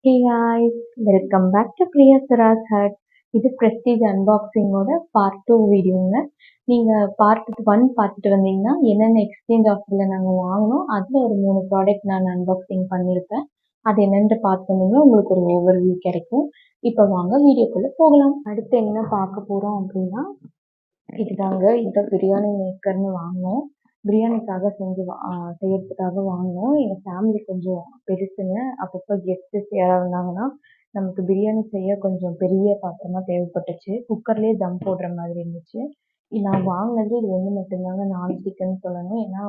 Hey guys, welcome back to Priya Sara's Hut. இது Prestige அன்பாக்சிங்கோட part 2 வீடியோங்க. நீங்கள் part 1 பார்த்துட்டு வந்தீங்கன்னா என்னென்ன எக்ஸ்சேஞ்ச் ஆஃபரில் நாங்கள் வாங்கினோம் அதில் ஒரு 3 ப்ராடக்ட் நான் அன்பாக்சிங் பண்ணியிருப்பேன். அது என்னென்று பார்த்தோம்னா உங்களுக்கு ஒரு ஓவர்வியூ கிடைக்கும். இப்போ வாங்க வீடியோக்குள்ளே போகலாம். அடுத்து என்ன பார்க்க போகிறோம் அப்படின்னா இதுதாங்க. இதை பிரியாணி மேக்கர்னு வாங்கினோம். பிரியாணிக்காக செய்யறதுக்காக வாங்கினோம். எங்கள் ஃபேமிலி கொஞ்சம் பெருசுங்க. அப்பப்போ கெஸ்ட்டு யாராவது வந்தாங்கன்னா நமக்கு பிரியாணி செய்ய கொஞ்சம் பெரிய பாத்திரமா தேவைப்பட்டுச்சு. குக்கர்லேயே தம் போடுற மாதிரி இருந்துச்சு. நான் வாங்கினது இது ஒன்று மட்டும்தாங்க நான்ஸ்டிக்குன்னு சொல்லணும். ஏன்னா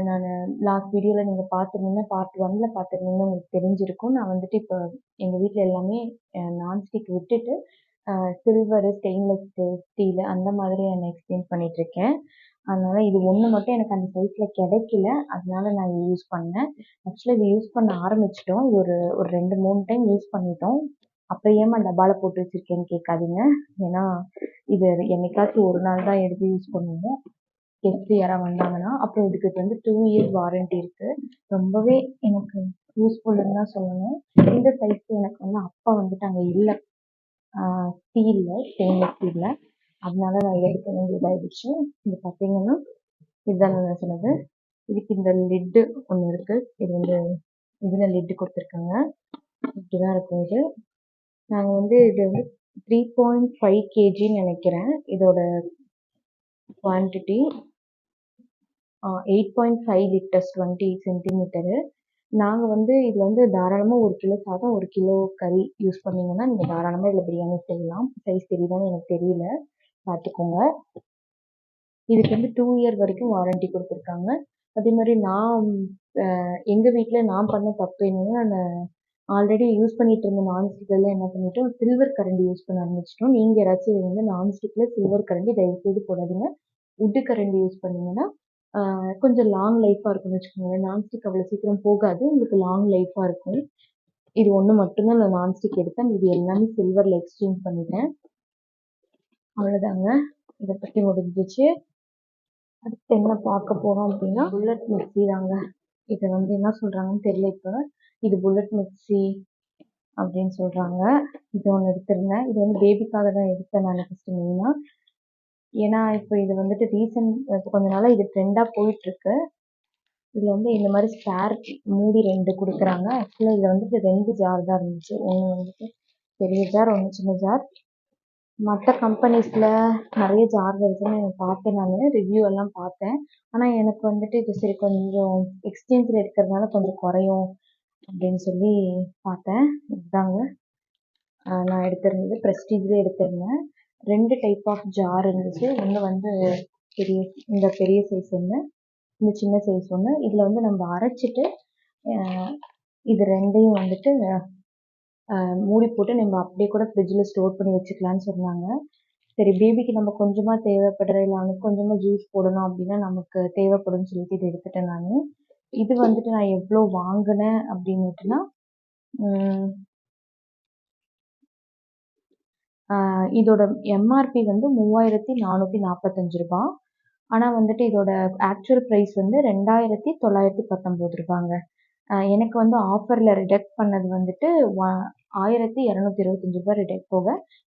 நான் லாஸ்ட் வீடியோவில் நீங்கள் பார்த்துருந்தீங்கன்னா பார்ட் 1ல் பார்த்துருந்தீங்கன்னா உங்களுக்கு தெரிஞ்சிருக்கும். நான் வந்துட்டு இப்போ எங்கள் வீட்டில் எல்லாமே நான்ஸ்டிக் விட்டுட்டு சில்வரு, ஸ்டெயின்லெஸ் ஸ்டீலு அந்த மாதிரி நான் எக்ஸ்சேஞ்ச் பண்ணிகிட்ருக்கேன். அதனால் இது ஒன்று மட்டும் எனக்கு அந்த சைஸில் கிடைக்கல. அதனால நான் இது யூஸ் பண்ணேன். ஆக்சுவலாக இது யூஸ் பண்ண ஆரம்பிச்சிட்டோம். இது ஒரு 2-3 டைம் யூஸ் பண்ணிட்டோம். அப்போ ஏமா டப்பாவில் போட்டு வச்சுருக்கேன்னு கேட்காதீங்க. ஏன்னா இது என்னைக்காச்சும் ஒரு நாள் தான் எடுத்து யூஸ் பண்ணுவோம். கெஸ்ட்டு யாராவது வந்தாங்கன்னா. அப்புறம் இதுக்கு வந்து 2 இயர்ஸ் வாரண்டி இருக்குது. ரொம்பவே எனக்கு யூஸ்ஃபுல்லுன்னு தான் சொல்லணும். இந்த சைஸில் எனக்கு வந்து அப்பா வந்துட்டு அங்கே இல்லை, ஸ்டீலில், ஸ்டெயின்லெஸ் ஸ்டீலில். அதனால நான் எடுக்க வேண்டியதாகிடுச்சு. இது பார்த்தீங்கன்னா இதுதான் நான் சொன்னது. இதுக்கு இந்த லிட்டு ஒன்று இருக்குது. இது வந்து இதில் லிட்டு கொடுத்துருக்காங்க. இப்படி தான் இருக்கும் இது. நாங்கள் வந்து இது வந்து 3.5 kgன்னு நினைக்கிறேன். இதோட குவான்டிட்டி 8.5 லிட்டர்ஸ் 20 சென்டிமீட்டரு. நாங்கள் வந்து இதில் வந்து தாராளமாக 1 கிலோ சாதம் 1 கிலோ கறி யூஸ் பண்ணிங்கன்னா நீங்கள் தாராளமாக இதில் பிரியாணி செய்யலாம். சைஸ் தெரியுதான்னு எனக்கு தெரியல, பார்த்துக்கோங்க. இதுக்கு வந்து 2 இயர் வரைக்கும் வாரண்டி கொடுத்துருக்காங்க. அதே மாதிரி நான் எங்கள் வீட்டில் நான் பண்ண தப்பு என்னன்னா, நான் ஆல்ரெடி யூஸ் பண்ணிட்டு இருந்த நான்ஸ்டிக்கில் என்ன பண்ணிட்டோம், சில்வர் கரண்டி யூஸ் பண்ண ஆரம்பிச்சிட்டோம். நீங்கள் யாராச்சும் இது வந்து நான்ஸ்டிக்கில் சில்வர் கரண்டி தயவுசெய்து போடாதீங்க. உட்டு கரண்டி யூஸ் பண்ணிங்கன்னா கொஞ்சம் லாங் லைஃபாக இருக்கும்னு வச்சுக்கோங்களேன். நான்ஸ்டிக் அவ்வளோ சீக்கிரம் போகாது, உங்களுக்கு லாங் லைஃபாக இருக்கும். இது ஒன்று மட்டும்தான் நான் நான்ஸ்டிக் எடுத்தேன். இது எல்லாமே சில்வரில் எக்ஸ்சேஞ்ச் பண்ணிட்டேன். அவ்வளோதாங்க, இதை பற்றி முடிஞ்சிச்சு. அடுத்து என்ன பார்க்க போகிறோம் அப்படின்னா புல்லட் மிக்ஸி தாங்க. இதை வந்து என்ன சொல்கிறாங்கன்னு தெரியல. இப்போ இது புல்லட் மிக்ஸி அப்படின்னு சொல்கிறாங்க. இது ஒன்று எடுத்திருந்தேன். இது வந்து பேபிக்காக தான் எடுத்தேன் நான் ஃபஸ்ட்டு மெயினாக. ஏன்னா இப்போ இது வந்துட்டு இப்போ கொஞ்ச நாளாக இது ட்ரெண்டாக போயிட்டுருக்கு. இதில் வந்து இந்த மாதிரி ஸ்பேர் மூடி 2 கொடுக்குறாங்க. ஆக்சுவலாக இதில் வந்துட்டு 2 ஜார் தான் இருந்துச்சு. ஒன்று வந்துட்டு பெரிய ஜார், ஒன்று சின்ன ஜார். மற்ற கம்பெனிஸில் நிறைய ஜார் வருதுன்னு பார்த்தேன். நான் ரிவ்யூ எல்லாம் பார்த்தேன். ஆனால் எனக்கு வந்துட்டு இது சரி கொஞ்சம் எக்ஸ்சேஞ்சில் எடுக்கிறதுனால கொஞ்சம் குறையும் அப்படின்னு சொல்லி பார்த்தேன். இதுதாங்க நான் எடுத்திருந்தது. ப்ரெஸ்டீஜ்லேயே எடுத்திருந்தேன். 2 டைப் ஆஃப் ஜார் இருந்துச்சு. ஒன்று வந்து இந்த பெரிய சைஸ் ஒன்று, இந்த சின்ன சைஸ் ஒன்று. இதில் வந்து நம்ம அரைச்சிட்டு இது 2யும் வந்துட்டு மூடி போட்டு நம்ம அப்படியே கூட ஃப்ரிட்ஜில் ஸ்டோர் பண்ணி வச்சுக்கலான்னு சொன்னாங்க. சரி, பேபிக்கு நம்ம கொஞ்சமாக தேவைப்படுற, இல்லை அவனுக்கு கொஞ்சமாக ஜூஸ் போடணும் அப்படின்னா நமக்கு தேவைப்படும்னு சொல்லிட்டு இதை எடுத்துட்டேன் நான். இது வந்துட்டு நான் எவ்வளோ வாங்கினேன் அப்படின்னுட்டுனா இதோட எம்ஆர்பி வந்து 3445 ரூபா. ஆனால் வந்துட்டு இதோட ஆக்சுவல் ப்ரைஸ் வந்து 2919 ரூபாங்க. எனக்கு வந்து ஆஃபரில் ரிடக்ட் பண்ணது வந்துட்டு 1225 ரூபா ரிடக்ட் போக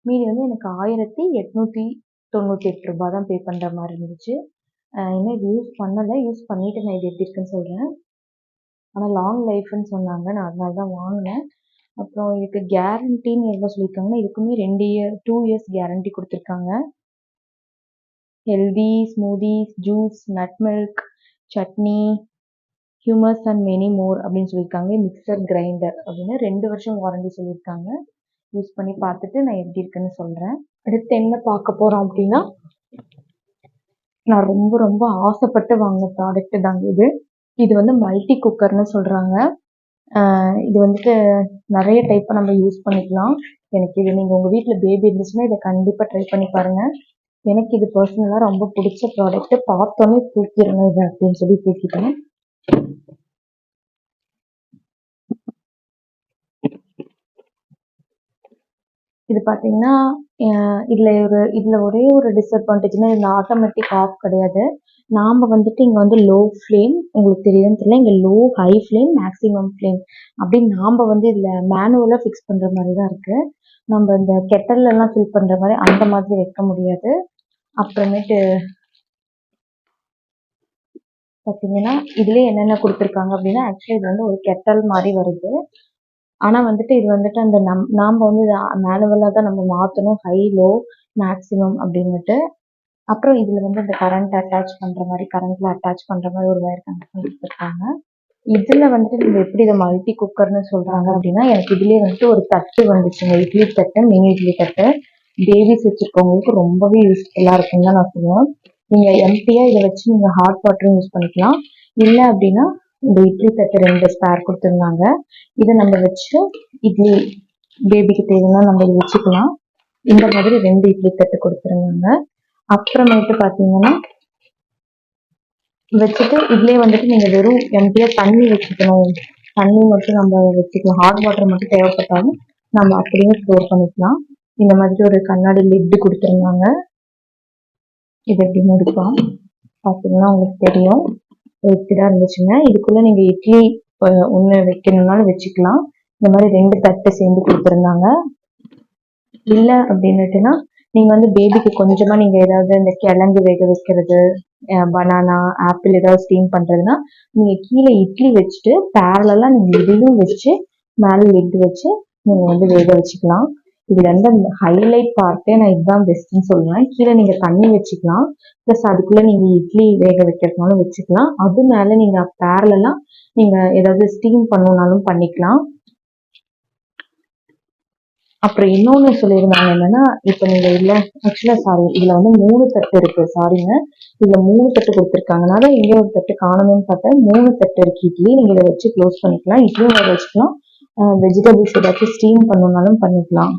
மீதி வந்து எனக்கு 1898 ரூபா தான் பே பண்ணுற மாதிரி இருந்துச்சு. இன்னும் இது யூஸ் பண்ணலை, யூஸ் பண்ணிவிட்டு நான் இது எப்படி இருக்குன்னு சொல்கிறேன். ஆனால் லாங் லைஃப்னு சொன்னாங்க, நான் அதனால தான் வாங்கினேன். அப்புறம் இதுக்கு கேரண்டின்னு எவ்வளோ சொல்லியிருக்காங்கன்னா இதுக்குமே 2 இயர்ஸ் கேரண்டி கொடுத்துருக்காங்க. Healthy smoothies, juice, nut milk, chutney, humus and many more அப்படின்னு சொல்லியிருக்காங்க. மிக்சர் கிரைண்டர் அப்படின்னு 2 வருஷம் வாரண்டி சொல்லியிருக்காங்க. யூஸ் பண்ணி பார்த்துட்டு நான் எப்படி இருக்குன்னு சொல்கிறேன். அடுத்து என்ன பார்க்க போகிறோம் அப்படின்னா நான் ரொம்ப ரொம்ப ஆசைப்பட்டு வாங்கின ப்ராடக்ட்டு தாங்க இது. இது வந்து மல்டி குக்கர்னு சொல்கிறாங்க. இது வந்துட்டு நிறைய டைப்பாக நம்ம யூஸ் பண்ணிக்கலாம். எனக்கு இது நீங்கள் உங்கள் வீட்டில் பேபி இருந்துச்சுன்னா இதை கண்டிப்பாக ட்ரை பண்ணி பாருங்கள். எனக்கு இது பர்சனலாக ரொம்ப பிடிச்ச ப்ராடக்ட்டு. பார்த்தோன்னே தூக்கிடணும் இது அப்படின்னு சொல்லி தூக்கிட்டேன். இது பார்த்தீங்கன்னா, இதில ஒரே ஒரு டிஸ்அட்வான்டேஜ்னா இந்த ஆட்டோமேட்டிக் ஆஃப் கிடையாது. நாம வந்துட்டு இங்க வந்து லோ ஃப்ளேம் உங்களுக்கு தெரியுதான்னு தெரியல. இங்க low, high flame, maximum flame அப்படின்னு நாம வந்து இதில மேனுவலா ஃபிக்ஸ் பண்ற மாரி தான் இருக்கு. நம்ம இந்த கெட்டல்லலாம் ஃபில் பண்ற மாரி அந்த மாதிரி வைக்க முடியாது. அப்புறமேட்டு பார்த்தீங்கன்னா, இதிலயே என்னென்ன குடுத்துருக்காங்க அப்படின்னா, ஆக்சுவலி இது வந்து ஒரு கெட்டல் மாரி வருது. ஆனா வந்துட்டு இது வந்துட்டு அந்த நாம வந்து இத மேனுவலா தான் நம்ம மாத்தணும். ஹை, லோ, மேக்ஸிமம் அப்படின்னுட்டு. அப்புறம் இதுல வந்து இந்த கரண்ட்ல அட்டாச் பண்ற மாரி ஒரு வயர் கனெக்ட் பண்ணி குடுத்துருக்காங்க. இதுல வந்துட்டு நம்ம எப்படி இத மல்டி குக்கர்ன்னு சொல்றாங்க அப்படின்னா, எனக்கு இதுலயே வந்துட்டு ஒரு தட்டு வந்துச்சுங்க. இட்லி தட்டு, மினி இட்லி தட்டு. பேபிஸ் வச்சிருக்கவங்களுக்கு ரொம்பவே யூஸ்ஃபுல்லா இருக்குன்னு தான் நான் சொல்லுவேன். நீங்க எம்ப்டியா இத வச்சு நீங்க ஹாட் வாட்டரும் யூஸ் பண்ணிக்கலாம். இல்ல அப்படின்னா இந்த இட்லி தட்டு 2 ஸ்பேர் குடுத்துருந்தாங்க. இத நம்ம வச்சு இட்லி பேபிக்கு தேவைன்னா நம்ம இத வச்சுக்கலாம். இந்த மாதிரி 2 இட்லி தட்டு குடுத்துருந்தாங்க. அப்புறமேட்டு பார்த்தீங்கன்னா, வச்சுட்டு இதுலயே வந்துட்டு நீங்க வெறும் எம்ப்டியா தண்ணி வச்சுக்கணும். தண்ணி மட்டும் நம்ம வச்சுக்கலாம். ஹாட் வாட்டர் மட்டும் தேவைப்பட்டாலும் நம்ம அப்படியே ஸ்டோர் பண்ணிக்கலாம். இந்த மாதிரி ஒரு கண்ணாடி லிட் குடுத்துருந்தாங்க. இது எப்படி முடிக்கலாம் பார்த்தீங்கன்னா உங்களுக்கு தெரியும். லிக்விடா இருந்துச்சுங்க. இதுக்குள்ள நீங்க இட்லி ஒண்ணு வைக்கணும்னாலும் வச்சுக்கலாம். இந்த மாதிரி 2 தட்டு சேர்ந்து குடுத்துருந்தாங்க. இல்ல அப்படின்னுட்டுன்னா, நீங்க வந்து பேபிக்கு கொஞ்சமா நீங்க ஏதாவது இந்த கிழங்கு வேக வைக்கிறது, பனானா, ஆப்பிள் ஏதாவது ஸ்டீம் பண்றதுன்னா, நீங்க கீழ இட்லி வச்சுட்டு பேரலலா நீங்க இதையும் வச்சு மேல லிட் வச்சு நீங்க வந்து வேக வச்சுக்கலாம். இதுல இருந்து ஹைலைட் பார்ட்டே நான் இதுதான் பெஸ்ட்ன்னு சொல்லுவேன். கீழ நீங்க தண்ணி வச்சுக்கலாம். பிளஸ் அதுக்குள்ள நீங்க இட்லி வேக வைக்கிறதுனாலும் வச்சுக்கலாம். அது மேல நீங்க பேரலலா நீங்க ஏதாவது ஸ்டீம் பண்ணணும்னாலும் பண்ணிக்கலாம். அப்புறம் இன்னொன்னு சொல்லியிருந்தாங்க என்னன்னா, இப்ப நீங்க இதுல வந்து 3 தட்டு இருக்கு. சாரிங்க. இதுல 3 தட்டு குடுத்துருக்காங்கனால, இங்க ஒரு தட்டு காணோமேன்னு பார்த்தேன். 3 தட்டு இருக்கு இட்லி. நீங்க இத வச்சு க்ளோஸ் பண்ணிக்கலாம். இட்லியும் வேக வச்சுக்கலாம். வெஜிடபிள்ஸ் ஏதாச்சும் ஸ்டீம் பண்ணணும்னாலும் பண்ணிக்கலாம்.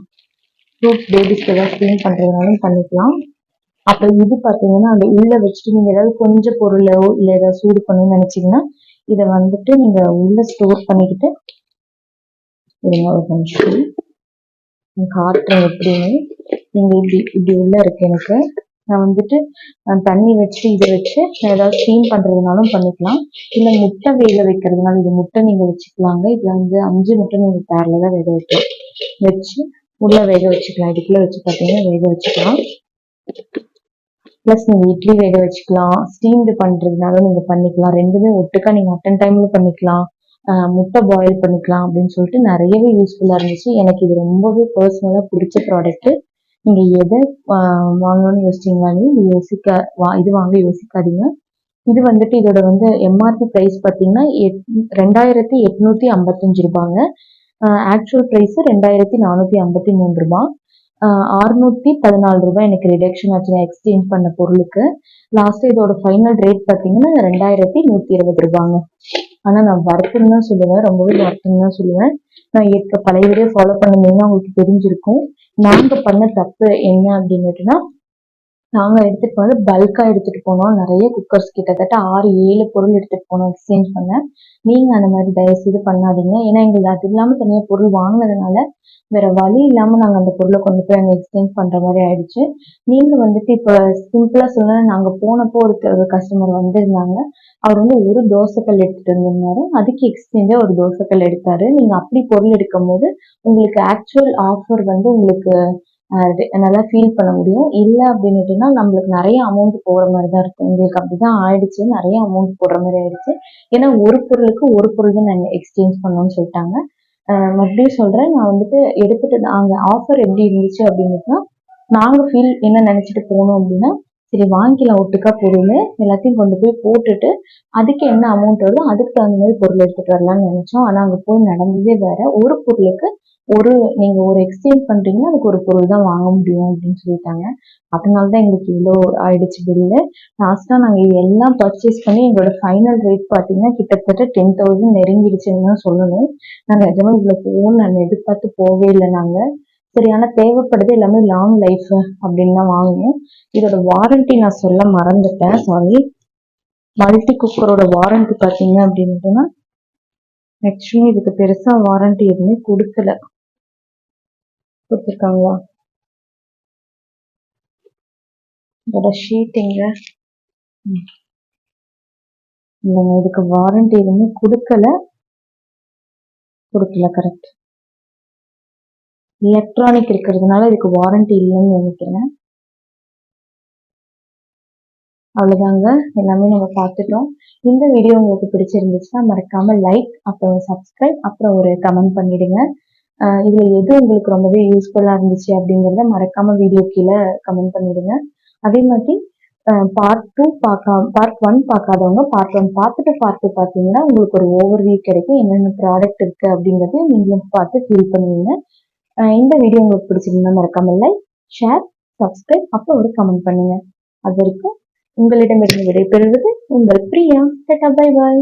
ஃப்ரூட்ஸ் பேபிஸ்க்கு ஏதாவது ஸ்டீம் பண்றதுனாலும் பண்ணிக்கலாம். அப்புறம் இது பார்த்தீங்கன்னா, அந்த உள்ள வச்சுட்டு நீங்க ஏதாவது கொஞ்சம் பொருளோ, இல்ல ஏதாவது சூடு பண்ணணும்னு நினைச்சீங்கன்னா, இத வந்துட்டு நீங்க உள்ள ஸ்டோர் பண்ணிக்கிட்டு இருங்க ஒரு நிமிஷம். காட்டுறேன் எப்படின்னு. நீங்க இப்படி உள்ள இருக்கு எனக்கு. நான் வந்துட்டு தண்ணி வச்சு இதை வச்சு நான் ஏதாவது ஸ்டீம் பண்றதுனாலும் பண்ணிக்கலாம். இல்ல முட்டை வேக வைக்கிறதுனால இது முட்டை நீங்க வச்சுக்கலாங்க. இதுல வந்து 5 முட்டை நீங்க பேர்ல தான் வேக வைக்கலாம். வச்சு உள்ள வேக வச்சுக்கலாம். இதுக்குள்ள வச்சு பார்த்தீங்கன்னா வேக வச்சுக்கலாம். பிளஸ் நீங்க இட்லி வேக வச்சுக்கலாம். ஸ்டீம்டு பண்றதுனாலும் நீங்க பண்ணிக்கலாம். 2மே ஒட்டுக்கா நீங்க அட்டன் டைம்ல பண்ணிக்கலாம். முட்டை பாயில் பண்ணிக்கலாம் அப்படின்னு சொல்லிட்டு நிறையவே யூஸ்ஃபுல்லா இருந்துச்சு. எனக்கு இது ரொம்பவே பர்சனலா பிடிச்ச ப்ராடக்ட். நீங்க எதை வாங்கணும்னு யோசிச்சீங்கனாலும் இது வாங்க யோசிக்காதீங்க. இது வந்துட்டு இதோட வந்து எம்ஆர்பி பிரைஸ் பார்த்தீங்கன்னா 2855 ரூபாங்க. ஆக்சுவல் பிரைஸ் 2453 ரூபாய். 614 ரூபாய் எனக்கு ரிடக்ஷன் ஆச்சு நான் எக்ஸ்சேஞ்ச் பண்ண பொருளுக்கு. லாஸ்ட் இதோட ஃபைனல் ரேட் பார்த்தீங்கன்னா 2120 ரூபாங்க. ஆனா நான் வர்த்துன்னு தான் சொல்லுவேன். ரொம்பவே வர்த்துன்னு தான் சொல்லுவேன். நான் பழைய வீடியோ ஃபாலோ பண்ணிருந்தீங்கன்னா உங்களுக்கு தெரிஞ்சிருக்கும். நாங்க பண்ண தப்பு என்ன அப்படின்னுட்டுனா, நாங்க எடுத்துட்டு போனது பல்கா எடுத்துட்டு போனோம். நிறைய குக்கர்ஸ் கிட்டத்தட்ட 6, 7 பொருள் எடுத்துட்டு போனோம் எக்ஸ்சேஞ்ச் பண்ண. நீங்க அந்த மாதிரி தயவு செய்து பண்ணாதீங்க. ஏன்னா எங்களுக்கு அது இல்லாம தனியா பொருள் வாங்கினதுனால வேற வழி இல்லாம நாங்க அந்த பொருளை கொண்டு போய் அங்க எக்ஸ்சேஞ்ச் பண்ற மாதிரி ஆயிடுச்சு. நீங்க வந்துட்டு இப்ப சிம்பிளா சொன்னா, நாங்க போனப்போ ஒரு கஸ்டமர் வந்திருந்தாங்க. அவர் வந்து ஒரு தோசைக்கல் எடுத்துட்டு வந்திருந்தாரு. அதுக்கு எக்ஸ்சேஞ்சா ஒரு தோசைக்கல் எடுத்தாரு. நீங்க அப்படி பொருள் எடுக்கும் போது உங்களுக்கு ஆக்சுவல் ஆஃபர் வந்து உங்களுக்கு நல்லா ஃபீல் பண்ண முடியும். இல்ல அப்படின்னுட்டுனா நம்மளுக்கு நிறைய அமௌண்ட் போற மாதிரி தான் இருக்கும். எங்களுக்கு அப்படிதான் ஆயிடுச்சு. நிறைய அமௌண்ட் போடுற மாதிரி ஆயிடுச்சு. ஏன்னா ஒரு பொருளுக்கு ஒரு பொருள் தான் நாங்க எக்ஸ்சேஞ்ச் பண்ணோம்னு சொல்லிட்டாங்க. மறுபடியும் சொல்றேன். நான் வந்துட்டு எடுத்துட்டு நாங்க ஆஃபர் எப்படி இருந்துச்சு அப்படின்னுட்டுனா, நாங்க ஃபீல் என்ன நினைச்சிட்டு போனோம் அப்படின்னா, சரி வாங்கிக்கலாம் ஒட்டுக்கா பொருள். எல்லாத்தையும் கொண்டு போய் போட்டுட்டு அதுக்கு என்ன அமௌண்ட் வருதோ அதுக்கு தகுந்த மாதிரி பொருள் எடுத்துட்டு வரலாம்னு நினைச்சோம். ஆனா அங்க போய் நடந்ததே வேற. ஒரு பொருளுக்கு நீங்க ஒரு எக்ஸ்சேஞ்ச் பண்றீங்கன்னா அதுக்கு ஒரு பொருள் தான் வாங்க முடியும் அப்படின்னு சொல்லிட்டாங்க. அதனாலதான் எங்களுக்கு இவ்வளோ ஆயிடுச்சு பில்லு. லாஸ்டா நாங்க எல்லாம் பர்ச்சேஸ் பண்ணி எங்களோட ஃபைனல் ரேட் பார்த்தீங்கன்னா கிட்டத்தட்ட 10,000 நெருங்கிடுச்சுன்னு தான் சொல்லணும். நாங்க நிஜமா இவ்வளவு போகணும்னு நான் எதிர்பார்த்து போகவே இல்லை நாங்க. சரி, ஆனா தேவைப்படுது எல்லாமே லாங் லைஃப் அப்படின்னு தான் வாங்கினோம். இதோட வாரண்டி நான் சொல்ல மறந்துட்டேன், சாரி. மல்டி குக்கரோட வாரண்டி பார்த்தீங்க அப்படின்னுட்டுன்னா, ஆக்சுவலி இதுக்கு பெருசா வாரண்டி எதுவுமே கொடுக்கல. கொடுத்துருக்காங்களா? இதோட ஷீட் எங்க? ம். இல்லைங்க, இதுக்கு வாரண்டி எதுவுமே கொடுக்கல. கரெக்ட். எலக்ட்ரானிக் இருக்கிறதுனால இதுக்கு வாரண்டி இல்லைன்னு நினைக்கிறேன். அவ்வளோதாங்க, எல்லாமே நம்ம பார்த்துட்டோம். இந்த வீடியோ உங்களுக்கு பிடிச்சிருந்துச்சுன்னா மறக்காம லைக், அப்புறம் சப்ஸ்கிரைப், அப்புறம் ஒரு கமெண்ட் பண்ணிடுங்க. இதுல எது உங்களுக்கு ரொம்பவே யூஸ்ஃபுல்லா இருந்துச்சு அப்படிங்கிறத மறக்காம வீடியோ கீழே கமெண்ட் பண்ணிடுங்க. அதே மாதிரி பார்ட் 1 பார்க்காதவங்க பார்ட் 1 பார்த்துட்டு பார்ட் 2 பார்த்தீங்கன்னா உங்களுக்கு ஒரு ஓவர்வியூ கிடைக்கும். என்னென்ன ப்ராடக்ட் இருக்கு அப்படிங்கறத நீங்களும் பார்த்து ஃபீல் பண்ணுவீங்க. இந்த வீடியோ உங்களுக்கு பிடிச்சிருந்தா மறக்காம லைக், ஷேர், சப்ஸ்கிரைப், அப்புறம் ஒரு கமெண்ட் பண்ணுங்க. அது வரைக்கும் உங்களிடமிருந்து விடைபெறுவது உங்கள் பிரியா. Tata, bye bye.